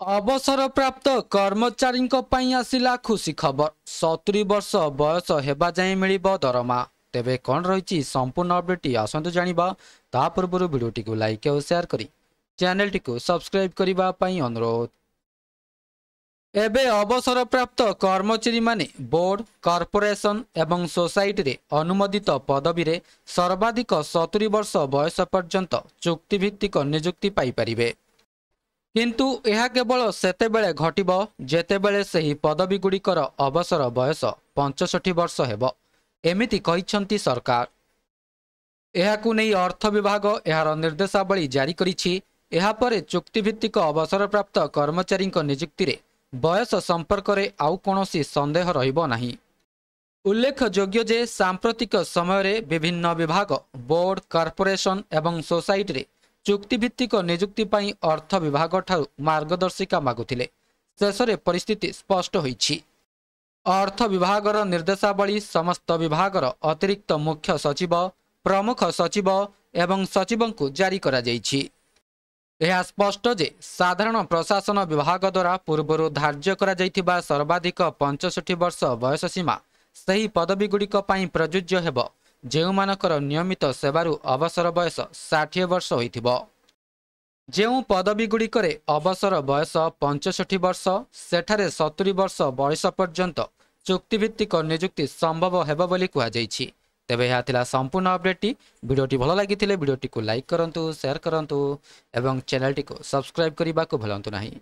अवसरप्राप्त कर्मचारी आसिला खुशी खबर 70 वर्ष बयस हेबा जाए मिलिबो दरमा। तेबे कौन रही संपूर्ण अपडेट आसतु जानिबा। ता पूर्व वीडियोटी को लाइक और शेयर करी चैनल को सब्सक्राइब करबा पई अनुरोध। एबे अवसरप्राप्त कर्मचारी माने बोर्ड कॉर्पोरेशन एवं सोसाइटी रे अनुमोदित पदवी रे सर्वाधिक 70 वर्ष बयस पर्यंत चुक्तिभित्तिक नियुक्ति पाई परिबे। किंतु यह केवल सेतेबेले घटिबो जेतेबेले सही पदवी गुड़िकर अवसर बयस 65 वर्ष हेबो, एमिति कहिसंती सरकार। एहाकु नै अर्थ विभाग एहार निर्देशावली जारी करिछि। एहा परे चुक्तिभित्तिक अवसरप्राप्त कर्मचारी नियुक्ति रे बयस संपर्क रे आउ कोनोसी संदेह रहिबो नाही। उल्लेखयोग्य जे सांप्रतिक समय रे विभिन्न विभाग बोर्ड कॉर्पोरेशन एवं सोसाइटी रे चुक्तिभित्तिक नियुक्ति पाई अर्थ विभाग ठारू मार्गदर्शिका मागुथिले। शेषरे परिस्थिति स्पष्ट होईछि। अर्थ विभागर निर्देशावली समस्त विभागर अतिरिक्त मुख्य सचिव प्रमुख सचिव एवं सचिवंकु जारी करा जाईछि। यह स्पष्ट जे साधारण प्रशासन विभाग द्वारा पूर्व धार्य करा जाइथिबा सर्वाधिक 65 वर्ष बयस सीमा सही पदवी गुड़िक पाई प्रযোज्य हेबो जेउमानकर नियमित सेवारु अवसर बयस 60 वर्ष होइथिबो। जेउ पदवी गुड़िकरे अवसर बयस 65 वर्ष सेठारे 70 वर्ष बयस पर्यंत चुक्तिभित्तिक नियुक्ति संभव हेबो बोली कुहा जाइछि। तेबे यह थिला संपूर्ण अपडेट। वीडियोटी भल लागिथिले वीडियोटी को लाइक करंतु शेयर करंतु एवं चैनल टी को सब्सक्राइब करबा को भूलंतु नाही।